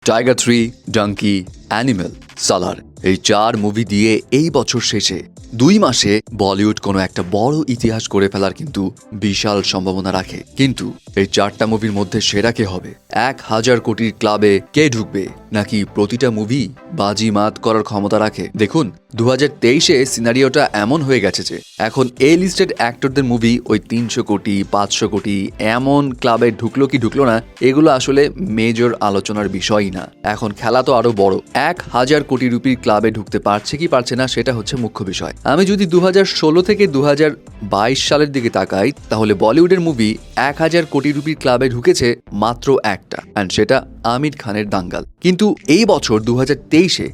Tiger 3, ডাঙ্কি, animal, সালার এই 4 movie দিয়ে এই বছর শেষে 2 মাসে বলিউড কোনো একটা বড় ইতিহাস করে ফেলার কিন্তু বিশাল সম্ভাবনা রাখে। কিন্তু এই 4টা মুভির মধ্যে সেরা কে হবে? 1000 কোটির ক্লাবে কে ঢুকবে? নাকি প্রতিটা মুভি বাজি মাত করার ক্ষমতা রাখে? দেখুন 2023-এ সিনারিওটা এমন হয়ে গেছে যে এখন এ লিস্টেড অ্যাক্টরদের মুভি ওই 300 কোটি 500 কোটি এমন ক্লাবে ঢুকলো কি ঢুকলো না এগুলো আসলে মেজর আলোচনার বিষয়ই না। এখন খেলা তো আরো বড়। 1000 কোটি রুপির ক্লাবে ঢুকতে পারছে কি পারছে না সেটা হচ্ছে মুখ্য বিষয়। আমি যদি 2016 থেকে 2022 সালের দিকে তাকাই তাহলে বলিউডের মুভি 1000 কোটি রুপির ক্লাবে ঢুকেছে মাত্র একটা, অ্যান্ড সেটা আমির খানের দাঙ্গাল। কিন্তু এই বছর 2023-এ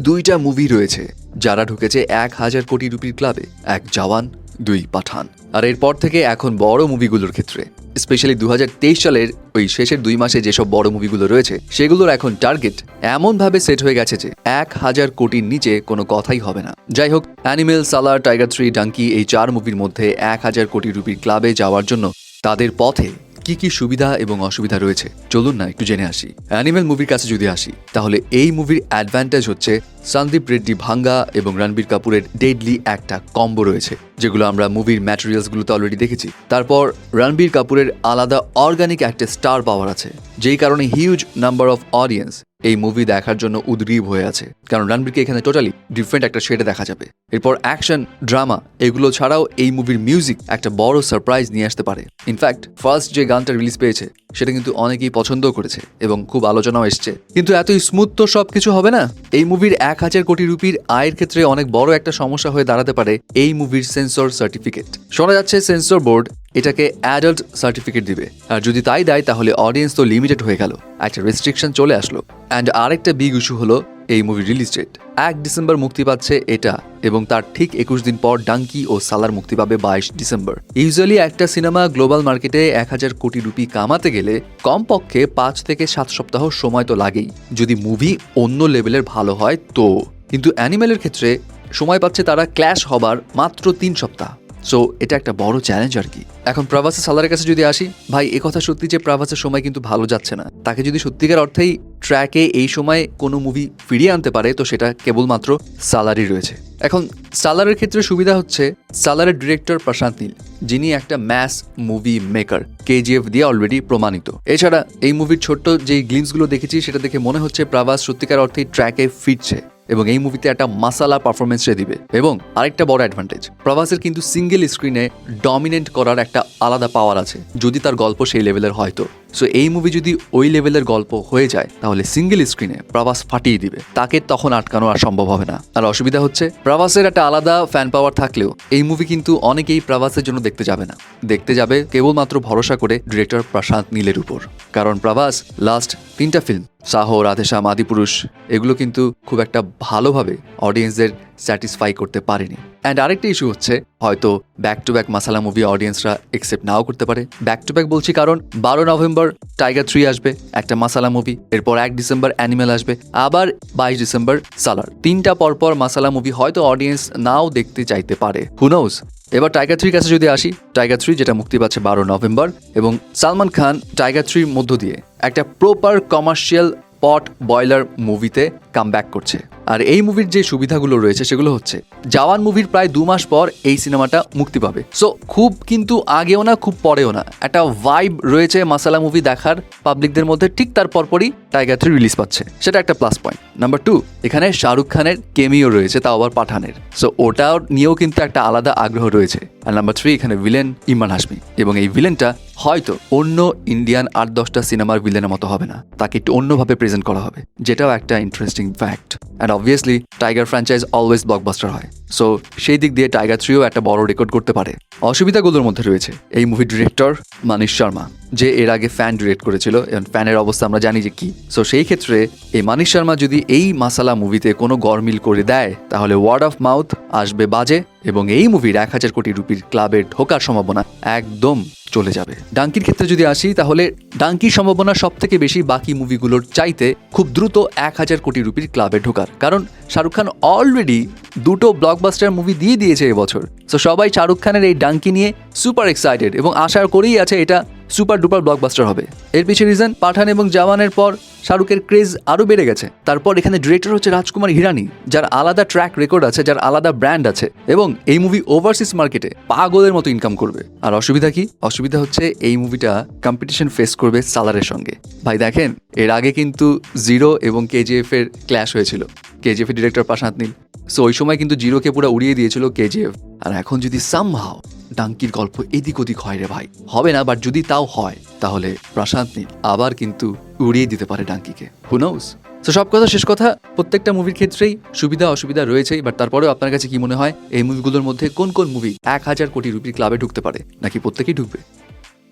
দুইটা মুভি রয়েছে যারা ঢুকেছে 1000 কোটি রুপির ক্লাবে, এক জওয়ান, 2 পাঠান। আর এরপর থেকে এখন বড় মুভিগুলোর ক্ষেত্রে স্পেশালি 2023 সালের ওই শেষের 2 মাসে যেসব বড় মুভিগুলো রয়েছে সেগুলোর এখন টার্গেট এমনভাবে সেট হয়ে গেছে যে 1000 কোটির নিচে কোনো কথাই হবে না। যাই হোক, অ্যানিমেল, সালার, টাইগার 3, ডাঙ্কি এই 4 মুভির মধ্যে 1000 কোটি রুপির ক্লাবে যাওয়ার জন্য তাদের পথে কি কি সুবিধা এবং অসুবিধা রয়েছে চলুন না একটু জেনে আসি। অ্যানিমেল মুভির কাছে যদি আসি তাহলে এই মুভির অ্যাডভান্টেজ হচ্ছে সন্দীপ রেড্ডি ভাঙ্গা এবং রণবীর কাপুরের ডেডলি একটা কম্বো রয়েছে যেগুলো আমরা মুভির ম্যাটেরিয়ালসগুলোতে অলরেডি দেখেছি। তারপর রণবীর কাপুরের আলাদা অর্গানিক একটা স্টার পাওয়ার আছে, যেই কারণে হিউজ নাম্বার অফ অডিয়েন্স এই মুভি দেখার জন্য উদ্গ্রীব হয়ে আছে, কারণ রণবীরকে এখানে টোটালি ডিফারেন্ট একটা শেডে দেখা যাবে। এরপর অ্যাকশন, ড্রামা এগুলো ছাড়াও এই মুভির মিউজিক একটা বড় সারপ্রাইজ নিয়ে আসতে পারে। ইনফ্যাক্ট ফার্স্ট যে গানটা রিলিজ পেয়েছে সেটা কিন্তু অনেকেই পছন্দও করেছে এবং খুব আলোচনাও এসছে। কিন্তু এত স্মুথ তো সবকিছু হবে না। এই মুভির 1000 কোটি রুপির আয়ের ক্ষেত্রে অনেক বড় একটা সমস্যা হয়ে দাঁড়াতে পারে এই মুভির সেন্সর সার্টিফিকেট। শোনা যাচ্ছে সেন্সর বোর্ড এটাকে অ্যাডাল্ট সার্টিফিকেট দিবে, আর যদি তাই দেয় তাহলে অডিয়েন্স তো লিমিটেড হয়ে গেল, একটা রেস্ট্রিকশন চলে আসলো। অ্যান্ড আরেকটা বিগ ইস্যু হলো এই মুভি রিলিজ ডেট। 1 ডিসেম্বর মুক্তি পাচ্ছে এটা, এবং তার ঠিক 21 দিন পর ডাঙ্কি ও সালার মুক্তি পাবে 22 ডিসেম্বর। ইউজুয়ালি একটা সিনেমা গ্লোবাল মার্কেটে 1000 কোটি রুপি কামাতে গেলে কমপক্ষে 5 থেকে 7 সপ্তাহ সময় তো লাগেই, যদি মুভি অন্য লেভেলের ভালো হয় তো। কিন্তু অ্যানিমেলের ক্ষেত্রে সময় পাচ্ছে তারা ক্ল্যাশ হবার মাত্র 3 সপ্তাহ। সো এটা একটা বড় চ্যালেঞ্জ আর কি। এখন প্রভাসের সালারের কাছে যদি আসি, ভাই এ কথা সত্যি যে প্রভাসের সময় কিন্তু ভালো যাচ্ছে না। তাকে যদি সত্যিকার অর্থেই ট্র্যাকে এই সময় কোনো মুভি ফিরিয়ে আনতে পারে তো সেটা কেবলমাত্র সালারই রয়েছে। এখন সালারের ক্ষেত্রে সুবিধা হচ্ছে সালারের ডিরেক্টর প্রশান্ত নীল, যিনি একটা ম্যাস মুভি মেকার, কেজিএফ দিয়ে অলরেডি প্রমাণিত। এছাড়া এই মুভির ছোট্ট যেই গ্লিমসগুলো দেখেছি সেটা দেখে মনে হচ্ছে প্রভাস সত্যিকার অর্থেই ট্র্যাকে ফিরছে এবং এই মুভিতে একটা মাসালা পারফরমেন্স দিবে। এবং আরেকটা বড় অ্যাডভান্টেজ, প্রভাসের কিন্তু সিঙ্গেল স্ক্রিনে ডমিনেন্ট করার একটা আলাদা পাওয়ার আছে, যদি তার গল্প সেই লেভেলের হয়তো। সো এই মুভি যদি ওই লেভেলের গল্প হয়ে যায় তাহলে সিঙ্গেল স্ক্রিনে প্রভাস ফাটিয়ে দিবে, তাকে তখন আটকানো আর সম্ভব হবে না। আর অসুবিধা হচ্ছে প্রভাসের একটা আলাদা ফ্যান পাওয়ার থাকলেও এই মুভি কিন্তু অনেকেই প্রভাসের জন্য দেখতে যাবে না, দেখতে যাবে কেবলমাত্র ভরসা করে ডিরেক্টর প্রশান্ত নীলের উপর। কারণ প্রভাস লাস্ট 3টা ফিল্ম সাহো, রাধেশ্যাম, আদিপুরুষ এগুলো কিন্তু খুব একটা ভালোভাবে অডিয়েন্সদের স্যাটিসফাই করতে পারেনি। অ্যান্ড আরেকটা ইস্যু হচ্ছে হয়তো ব্যাক টু ব্যাক মাসালা মুভি অডিয়েন্সরা একসেপ্ট নাও করতে পারে। ব্যাক টু ব্যাক বলছি কারণ 12 নভেম্বর টাইগার 3 আসবে, একটা মাসালা মুভি। এরপর 1 ডিসেম্বর অ্যানিমেল আসবে, আবার 22 ডিসেম্বর সালার। 3টা পরপর মাসালা মুভি হয়তো অডিয়েন্স নাও দেখতে চাইতে পারে, হু নোজ। এবার টাইগার 3 কাছে যদি আসি, টাইগার 3 যেটা মুক্তি পাচ্ছে 12 নভেম্বর, এবং সালমান খান টাইগার 3 মধ্য দিয়ে একটা প্রপার কমার্শিয়াল পট বয়লার মুভিতে কামব্যাক করছে। আর এই মুভির যে সুবিধাগুলো রয়েছে সেগুলো হচ্ছে জওয়ান মুভির প্রায় 2 মাস পর এই সিনেমাটা মুক্তি পাবে। সো খুব কিন্তু আগেও না খুব পরেও না, একটা ভাইব রয়েছে মাসালা মুভি দেখার পাবলিকদের মধ্যে। ঠিক তার পরপরই টাইগার 3 রিলিজ পাচ্ছে, সেটা একটা প্লাস পয়েন্ট। নাম্বার 2, এখানে শাহরুখ খানের কেমিও রয়েছে, তাও আবার পাঠানের। সো ওটাও নিয়েও কিন্তু একটা আলাদা আগ্রহ রয়েছে। আর নাম্বার 3, এখানে ভিলেন ইমরান হাশমি, এবং এই ভিলেনটা হয়তো অন্য ইন্ডিয়ান 8-10টা সিনেমার ভিলেনের মতো হবে না, তাকে একটু অন্যভাবে প্রেজেন্ট করা হবে, যেটাও একটা interesting fact. And obviously tiger franchise always blockbuster হয়, সো সেই দিক দিয়ে টাইগার 3ও একটা বড় রেকর্ড করতে পারে। অসুবিধাগুলোর মধ্যে রয়েছে এই মুভির ডিরেক্টর মানিশ শর্মা, যে এর আগে ফ্যান ডিরেক্ট করেছিল, এবং ফ্যানের অবস্থা আমরা জানি যে কি। সো সেই ক্ষেত্রে এই মানিশ শর্মা যদি এই মাসালা মুভিতে কোনো গরমিল করে দেয় তাহলে ওয়ার্ড অফ মাউথ আসবে বাজে, এবং এই মুভির 1000 কোটি রুপির ক্লাবে ঢোকার সম্ভাবনা একদম চলে যাবে। ডাঙ্কির ক্ষেত্রে যদি আসি তাহলে ডাঙ্কির সম্ভাবনা সব থেকে বেশি বাকি মুভিগুলোর চাইতে খুব দ্রুত 1000 কোটি রুপির ক্লাবে ঢোকার, কারণ Shahrukh Khan already 2টো blockbuster movie দিয়ে দিয়েছে এবছর। সো সবাই শাহরুখ খানের এই ডাঙ্কি নিয়ে সুপার এক্সাইটেড এবং আশা করেই আছে এটা সুপার ডুপার ব্লকবাস্টার হবে। এর পিছিয়ে রিজন পাঠান এবং জওয়ানের পর শাহরুখের ক্রেজ আরো বেড়ে গেছে। তারপর এখানে ডিরেক্টর হচ্ছে রাজকুমার হিরানি, যার আলাদা ট্র্যাক রেকর্ড আছে, যার আলাদা ব্র্যান্ড আছে, এবং এই মুভি ওভারসিজ মার্কেটে পাগলের মতো ইনকাম করবে। আর অসুবিধা কি? অসুবিধা হচ্ছে এই মুভিটা কম্পিটিশন ফেস করবে সালারের সঙ্গে। ভাই দেখেন, এর আগে কিন্তু জিরো এবং কেজিএফ এর ক্ল্যাশ হয়েছিল। কেজিএফ এর ডিরেক্টর প্রশান্ত নীল, সো ওই সময় কিন্তু জিরোকে পুরো উড়িয়ে দিয়েছিল কেজিএফ। আর এখন যদি সামহাও ডাঙ্কির গল্প এদিক ওদিক হয় রে ভাই, হবে না, বাট যদি তাও হয় তাহলে প্রশান্ত নীল আবার কিন্তু উড়িয়ে দিতে পারে ডাঙ্কিকে, হু নোস। তো সব কথা শেষ কথা, প্রত্যেকটা মুভির ক্ষেত্রেই সুবিধা অসুবিধা রয়েছেই, বাট তারপরেও আপনার কাছে কি মনে হয় এই মুভিগুলোর মধ্যে কোন কোন মুভি 1000 কোটি রুপির ক্লাবে ঢুকতে পারে, নাকি প্রত্যেকেই ঢুকবে?